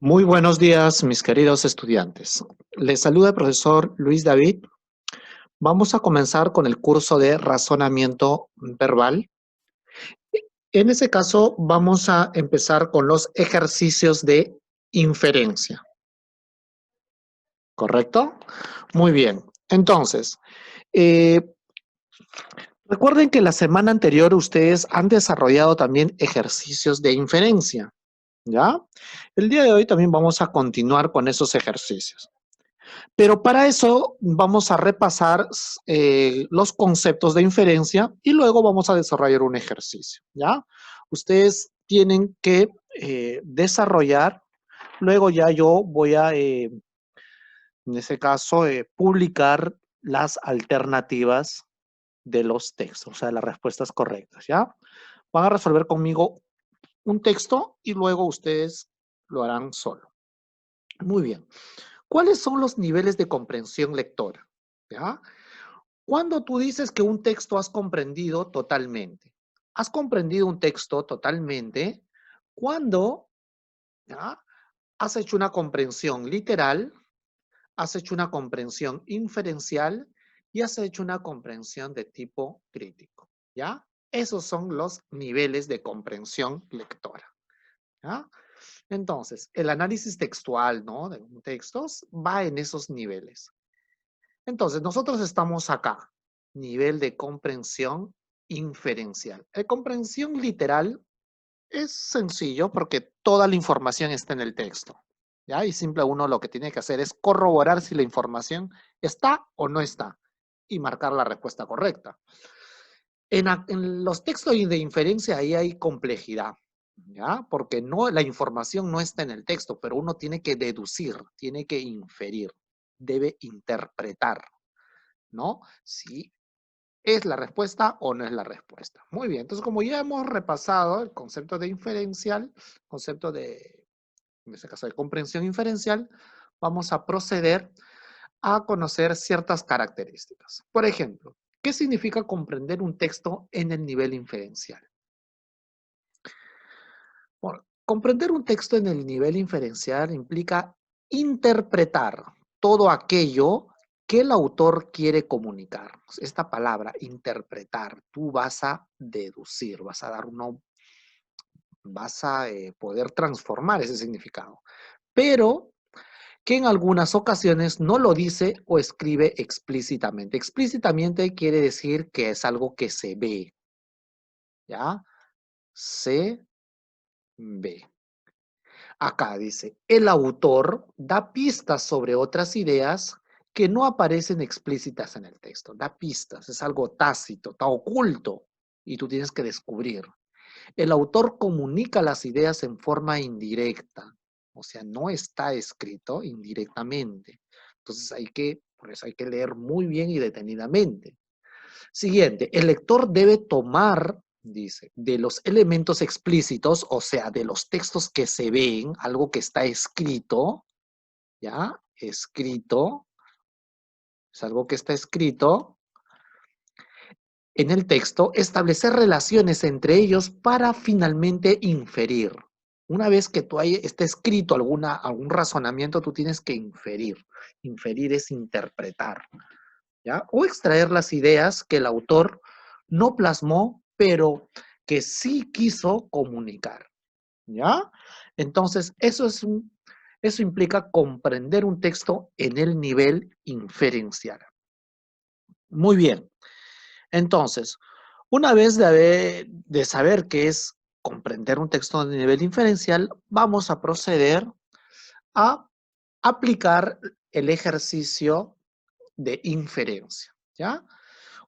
Muy buenos días, mis queridos estudiantes. Les saluda el profesor Luis David. Vamos a comenzar con el curso de razonamiento verbal. En ese caso, vamos a empezar con los ejercicios de inferencia. ¿Correcto? Muy bien. Entonces, eh, recuerden que la semana anterior ustedes han desarrollado también ejercicios de inferencia, ¿ya? El día de hoy también vamos a continuar con esos ejercicios. Pero para eso vamos a repasar los conceptos de inferencia y luego vamos a desarrollar un ejercicio, ¿ya? Ustedes tienen que desarrollar, luego ya yo voy a, en ese caso, publicar las alternativas de los textos, o sea, las respuestas correctas, ¿ya? Van a resolver conmigo un texto y luego ustedes lo harán solo. Muy bien. ¿Cuáles son los niveles de comprensión lectora? ¿Ya? Cuando tú dices que un texto has comprendido totalmente. Has comprendido un texto totalmente cuando, ¿ya?, has hecho una comprensión literal, has hecho una comprensión inferencial y has hecho una comprensión de tipo crítico, ¿ya? Esos son los niveles de comprensión lectora, ¿ya? Entonces, el análisis textual, ¿no?, de un texto va en esos niveles. Entonces, nosotros estamos acá, nivel de comprensión inferencial. La comprensión literal es sencillo porque toda la información está en el texto, ¿ya? Y simple uno lo que tiene que hacer es corroborar si la información está o no está y marcar la respuesta correcta. En los textos de inferencia ahí hay complejidad, ¿ya? Porque no, la información no está en el texto, pero uno tiene que deducir, tiene que inferir, debe interpretar, ¿no? Si es la respuesta o no es la respuesta. Muy bien, entonces como ya hemos repasado el concepto de inferencial, concepto de, en este caso de comprensión inferencial, vamos a proceder a conocer ciertas características. Por ejemplo, ¿qué significa comprender un texto en el nivel inferencial? Bueno, comprender un texto en el nivel inferencial implica interpretar todo aquello que el autor quiere comunicar. Esta palabra, interpretar, tú vas a deducir, vas a dar vas a poder transformar ese significado. Pero que en algunas ocasiones no lo dice o escribe explícitamente. Explícitamente quiere decir que es algo que se ve, ¿ya? Se ve. Acá dice, el autor da pistas sobre otras ideas que no aparecen explícitas en el texto. Da pistas, es algo tácito, está oculto y tú tienes que descubrir. El autor comunica las ideas en forma indirecta, o sea, no está escrito indirectamente. Entonces por eso hay que leer muy bien y detenidamente. Siguiente, el lector debe tomar, dice, de los elementos explícitos, o sea, de los textos que se ven, algo que está escrito, ¿ya? Escrito, es algo que está escrito en el texto, establecer relaciones entre ellos para finalmente inferir. Una vez que está escrito algún razonamiento, tú tienes que inferir. Inferir es interpretar, ¿ya? O extraer las ideas que el autor no plasmó, pero que sí quiso comunicar, ¿ya? Entonces, eso implica comprender un texto en el nivel inferencial. Muy bien. Entonces, una vez de saber qué es comprender un texto de nivel inferencial, vamos a proceder a aplicar el ejercicio de inferencia, ¿ya?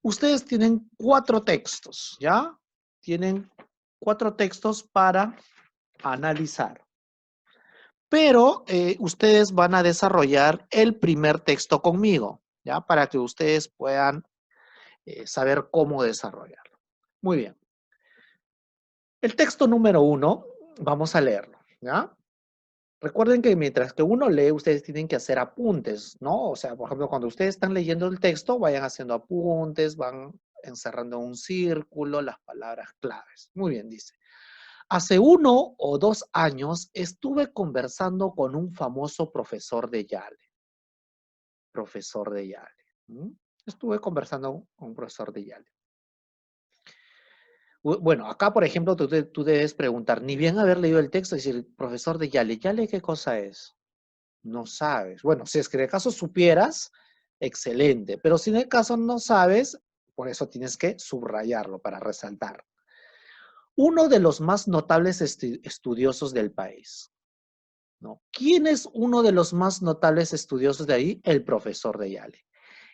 Ustedes tienen 4 textos, ¿ya? Tienen 4 textos para analizar. Pero ustedes van a desarrollar el primer texto conmigo, ¿ya? Para que ustedes puedan saber cómo desarrollarlo. Muy bien. El texto número 1, vamos a leerlo, ¿ya? Recuerden que mientras que uno lee, ustedes tienen que hacer apuntes, ¿no? O sea, por ejemplo, cuando ustedes están leyendo el texto, vayan haciendo apuntes, van encerrando un círculo las palabras claves. Muy bien, dice. Hace 1 o 2 años estuve conversando con un famoso profesor de Yale. Profesor de Yale. Estuve conversando con un profesor de Yale. Bueno, acá, por ejemplo, tú debes preguntar, ni bien haber leído el texto, decir, profesor de Yale, ¿Yale qué cosa es? No sabes. Bueno, si es que de caso supieras, excelente. Pero si en el caso no sabes, por eso tienes que subrayarlo para resaltar. Uno de los más notables estudiosos del país, ¿no? ¿Quién es uno de los más notables estudiosos de ahí? El profesor de Yale.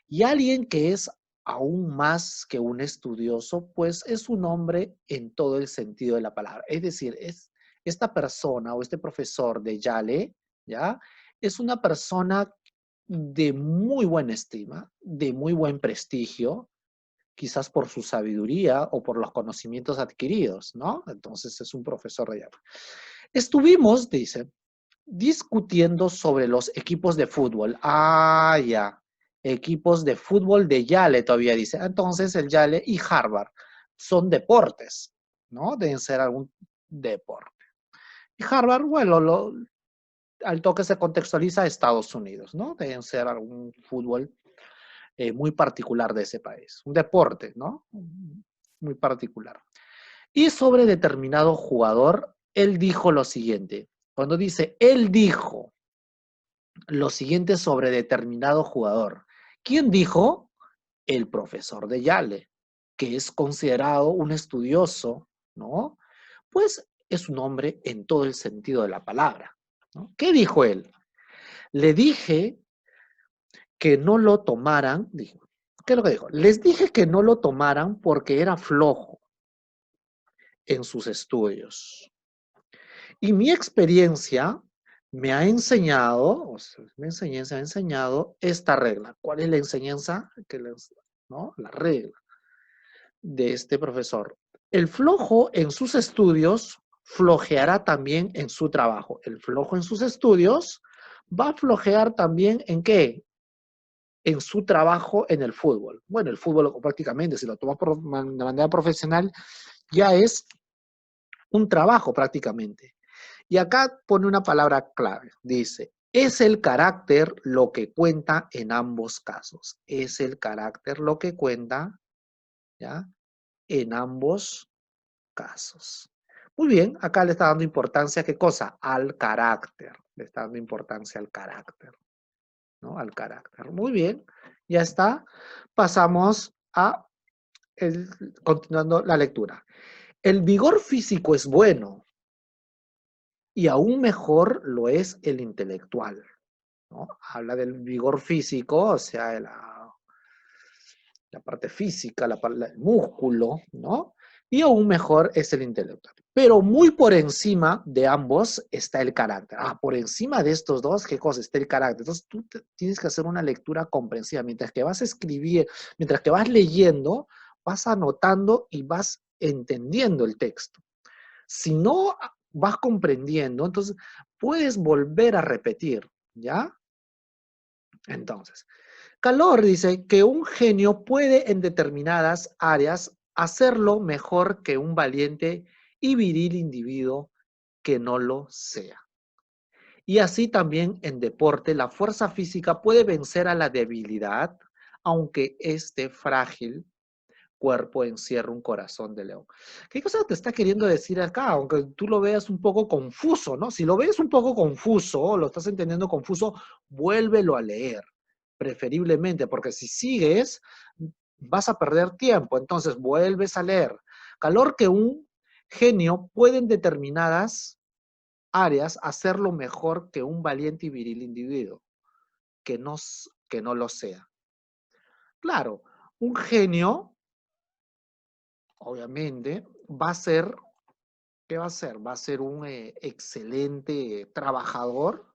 Y alguien que es aún más que un estudioso, pues es un hombre en todo el sentido de la palabra. Es decir, es esta persona o este profesor de Yale, ¿ya? Es una persona de muy buena estima, de muy buen prestigio, quizás por su sabiduría o por los conocimientos adquiridos, ¿no? Entonces es un profesor de Yale. Estuvimos, dice, discutiendo sobre los equipos de fútbol. Ah, ya. Equipos de fútbol de Yale todavía dice. Entonces el Yale y Harvard son deportes, ¿no? Deben ser algún deporte. Y Harvard, bueno, al toque se contextualiza a Estados Unidos, ¿no? Deben ser algún fútbol muy particular de ese país. Un deporte, ¿no? Muy particular. Y sobre determinado jugador, él dijo lo siguiente. Cuando dice, él dijo lo siguiente sobre determinado jugador. ¿Quién dijo? El profesor de Yale, que es considerado un estudioso, ¿no? Pues es un hombre en todo el sentido de la palabra, ¿no? ¿Qué dijo él? Le dije que no lo tomaran, dijo. ¿Qué es lo que dijo? Les dije que no lo tomaran porque era flojo en sus estudios. Y mi experiencia me ha enseñado, o sea, mi enseñanza me ha enseñado esta regla. ¿Cuál es la enseñanza? ¿No? La regla de este profesor. El flojo en sus estudios flojeará también en su trabajo. El flojo en sus estudios va a flojear también en qué? En su trabajo en el fútbol. Bueno, el fútbol prácticamente, si lo tomas de manera profesional, ya es un trabajo prácticamente. Y acá pone una palabra clave. Dice, es el carácter lo que cuenta en ambos casos. Es el carácter lo que cuenta, ¿ya? En ambos casos. Muy bien, acá le está dando importancia, ¿qué cosa? Al carácter. Le está dando importancia al carácter, ¿no? Al carácter. Muy bien, ya está. Pasamos a continuando la lectura. El vigor físico es bueno y aún mejor lo es el intelectual, ¿no? Habla del vigor físico, o sea, de la parte física, el músculo, ¿no? Y aún mejor es el intelectual. Pero muy por encima de ambos está el carácter. Ah, por encima de estos dos, ¿qué cosa? Está el carácter. Entonces tú tienes que hacer una lectura comprensiva. Mientras que vas a escribir, mientras que vas leyendo, vas anotando y vas entendiendo el texto. Si no vas comprendiendo, entonces puedes volver a repetir, ¿ya? Entonces, Calor dice que un genio puede en determinadas áreas hacerlo mejor que un valiente y viril individuo que no lo sea. Y así también en deporte, la fuerza física puede vencer a la debilidad, aunque este frágil cuerpo encierra un corazón de león. ¿Qué cosa te está queriendo decir acá? Aunque tú lo veas un poco confuso, ¿no? Si lo ves un poco confuso, lo estás entendiendo confuso, vuélvelo a leer, preferiblemente, porque si sigues, vas a perder tiempo. Entonces, vuelves a leer. Calor que un genio puede en determinadas áreas hacerlo mejor que un valiente y viril individuo, que no lo sea. Claro, un genio obviamente, va a ser, ¿qué va a ser? Va a ser un excelente trabajador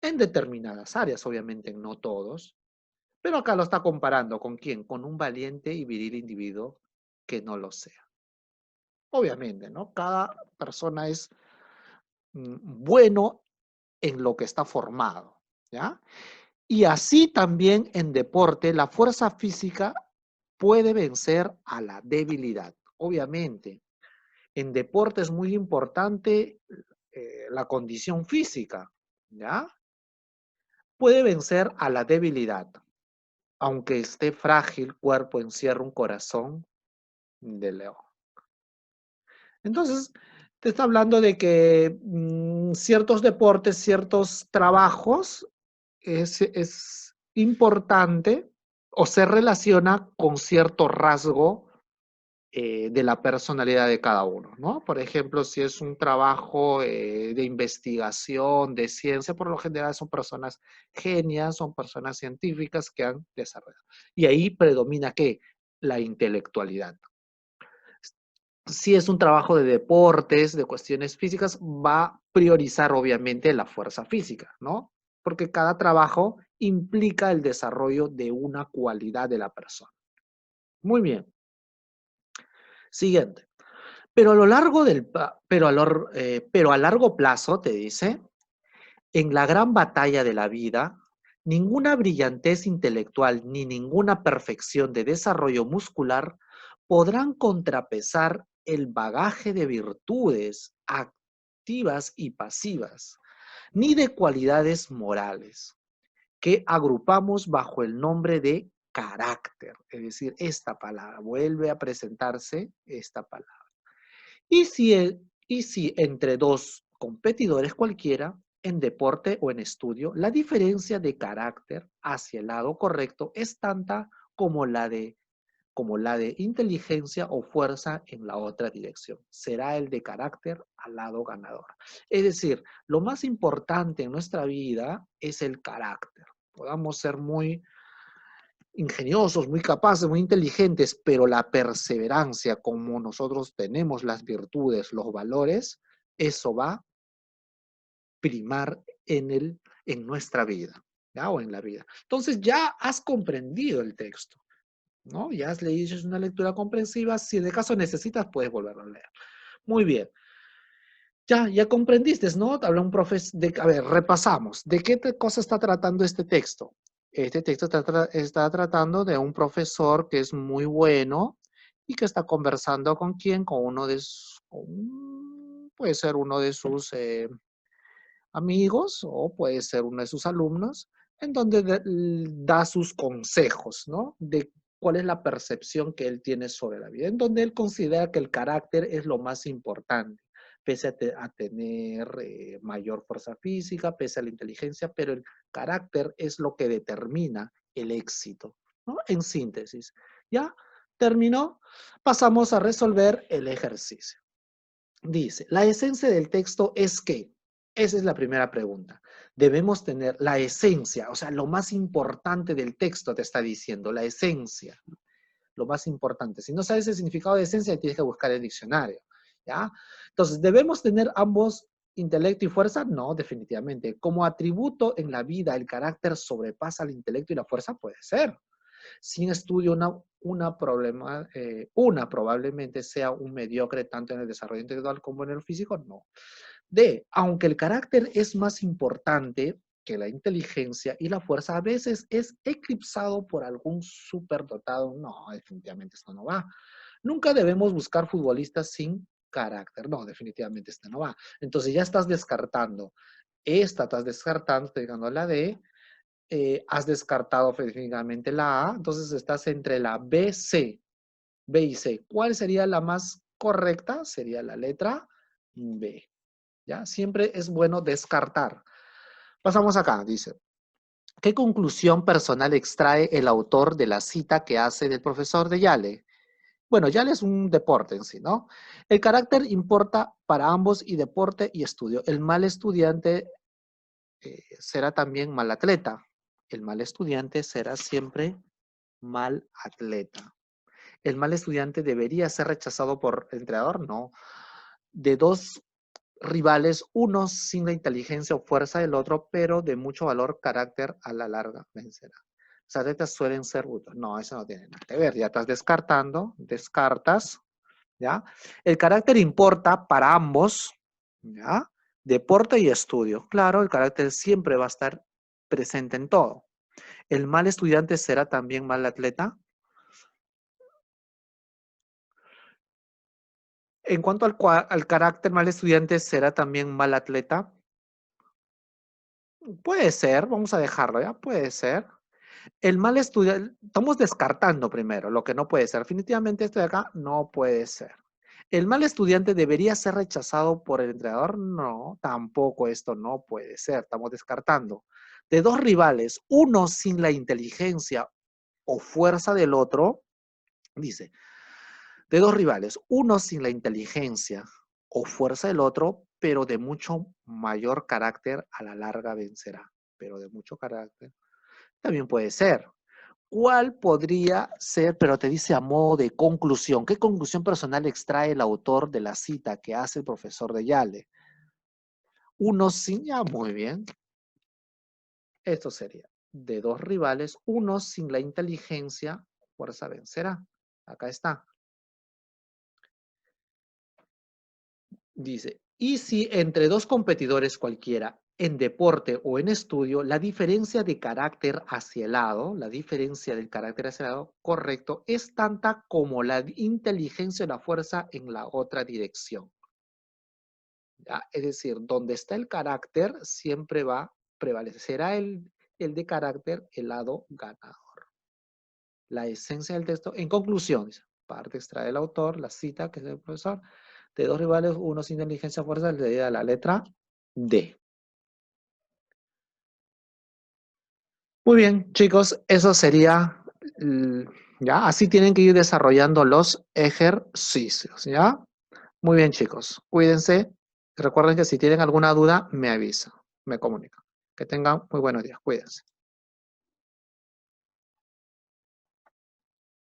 en determinadas áreas, obviamente no todos, pero acá lo está comparando con quién, con un valiente y viril individuo que no lo sea. Obviamente, ¿no? Cada persona es bueno en lo que está formado, ¿ya? Y así también en deporte, la fuerza física puede vencer a la debilidad. Obviamente, En deporte es muy importante la condición física, ¿ya? Puede vencer a la debilidad, aunque esté frágil, cuerpo encierra un corazón de león. Entonces, te está hablando de que ciertos deportes, ciertos trabajos es importante o se relaciona con cierto rasgo de la personalidad de cada uno, ¿no? Por ejemplo, si es un trabajo de investigación, de ciencia, por lo general son personas genias, son personas científicas que han desarrollado. Y ahí predomina, ¿qué? La intelectualidad. Si es un trabajo de deportes, de cuestiones físicas, va a priorizar obviamente la fuerza física, ¿no? Porque cada trabajo implica el desarrollo de una cualidad de la persona. Muy bien. Siguiente. Pero a lo largo pero a largo plazo, te dice, en la gran batalla de la vida, ninguna brillantez intelectual ni ninguna perfección de desarrollo muscular podrán contrapesar el bagaje de virtudes activas y pasivas, ni de cualidades morales, que agrupamos bajo el nombre de carácter. Es decir, esta palabra, vuelve a presentarse esta palabra. Y si entre dos competidores cualquiera, en deporte o en estudio, la diferencia de carácter hacia el lado correcto es tanta como la de inteligencia o fuerza en la otra dirección. Será el de carácter al lado ganador. Es decir, lo más importante en nuestra vida es el carácter. Podamos ser muy ingeniosos, muy capaces, muy inteligentes, pero la perseverancia, como nosotros tenemos las virtudes, los valores, eso va a primar en nuestra vida, ¿ya? O en la vida. Entonces ya has comprendido el texto, ¿no? Ya has leído, es una lectura comprensiva. Si de caso necesitas, puedes volverlo a leer. Muy bien. Ya comprendiste, ¿no? Habla un profesor, a ver, repasamos. ¿De qué cosa está tratando este texto? Este texto está tratando de un profesor que es muy bueno y que está conversando con quién, con uno de sus, puede ser uno de sus amigos o puede ser uno de sus alumnos, en donde da sus consejos, ¿no? De cuál es la percepción que él tiene sobre la vida, en donde él considera que el carácter es lo más importante, pese a tener mayor fuerza física, pese a la inteligencia, pero el carácter es lo que determina el éxito, ¿no? En síntesis, ¿ya? Terminó, pasamos a resolver el ejercicio. Dice, la esencia del texto es que, esa es la primera pregunta. Debemos tener la esencia, o sea, lo más importante del texto te está diciendo, la esencia, lo más importante. Si no sabes el significado de esencia, tienes que buscar el diccionario, ¿ya? Entonces, ¿debemos tener ambos intelecto y fuerza? No, definitivamente. Como atributo en la vida, el carácter sobrepasa el intelecto y la fuerza, puede ser. Sin estudio, una probablemente sea un mediocre tanto en el desarrollo intelectual como en el físico, no. D, aunque el carácter es más importante que la inteligencia y la fuerza, a veces es eclipsado por algún superdotado. No, definitivamente esto no va. Nunca debemos buscar futbolistas sin carácter. No, definitivamente esto no va. Entonces ya estás descartando. Estás descartando, estoy llegando a la D, has descartado definitivamente la A, entonces estás entre la B, C, B y C. ¿Cuál sería la más correcta? Sería la letra B. ¿Ya? Siempre es bueno descartar. Pasamos acá, dice. ¿Qué conclusión personal extrae el autor de la cita que hace del profesor de Yale? Bueno, Yale es un deporte en sí, ¿no? El carácter importa para ambos y deporte y estudio. El mal estudiante será también mal atleta. El mal estudiante será siempre mal atleta. ¿El mal estudiante debería ser rechazado por el entrenador? No. De dos rivales, uno sin la inteligencia o fuerza del otro, pero de mucho valor, carácter, a la larga vencerá. Los atletas suelen ser brutos. No, eso no tiene nada que ver. Ya estás descartando, descartas, ¿ya? El carácter importa para ambos, ¿ya? Deporte y estudio. Claro, el carácter siempre va a estar presente en todo. ¿El mal estudiante será también mal atleta? En cuanto al carácter, mal estudiante será también mal atleta. Puede ser, vamos a dejarlo ya, puede ser. El mal estudiante, estamos descartando primero lo que no puede ser. Definitivamente esto de acá no puede ser. ¿El mal estudiante debería ser rechazado por el entrenador? No, tampoco esto no puede ser. Estamos descartando. De dos rivales, uno sin la inteligencia o fuerza del otro, dice, de dos rivales, uno sin la inteligencia o fuerza del otro, pero de mucho mayor carácter, a la larga vencerá. Pero de mucho carácter. También puede ser. ¿Cuál podría ser, pero te dice a modo de conclusión? ¿Qué conclusión personal extrae el autor de la cita que hace el profesor de Yale? Uno sin, ya muy bien. Esto sería, de dos rivales, uno sin la inteligencia, fuerza vencerá. Acá está. Dice, y si entre dos competidores cualquiera, en deporte o en estudio, la diferencia de carácter hacia el lado, la diferencia del carácter hacia el lado, correcto, es tanta como la inteligencia o la fuerza en la otra dirección. ¿Ya? Es decir, donde está el carácter, siempre va a prevalecer. Será el de carácter el lado ganador. La esencia del texto, en conclusión, parte extrae el autor, la cita que es el profesor, de dos rivales, uno sin inteligencia o fuerza, le da la letra D. Muy bien, chicos, eso sería, ya, así tienen que ir desarrollando los ejercicios, ¿ya? Muy bien, chicos, cuídense. Recuerden que si tienen alguna duda, me avisan, me comunican. Que tengan muy buenos días, cuídense.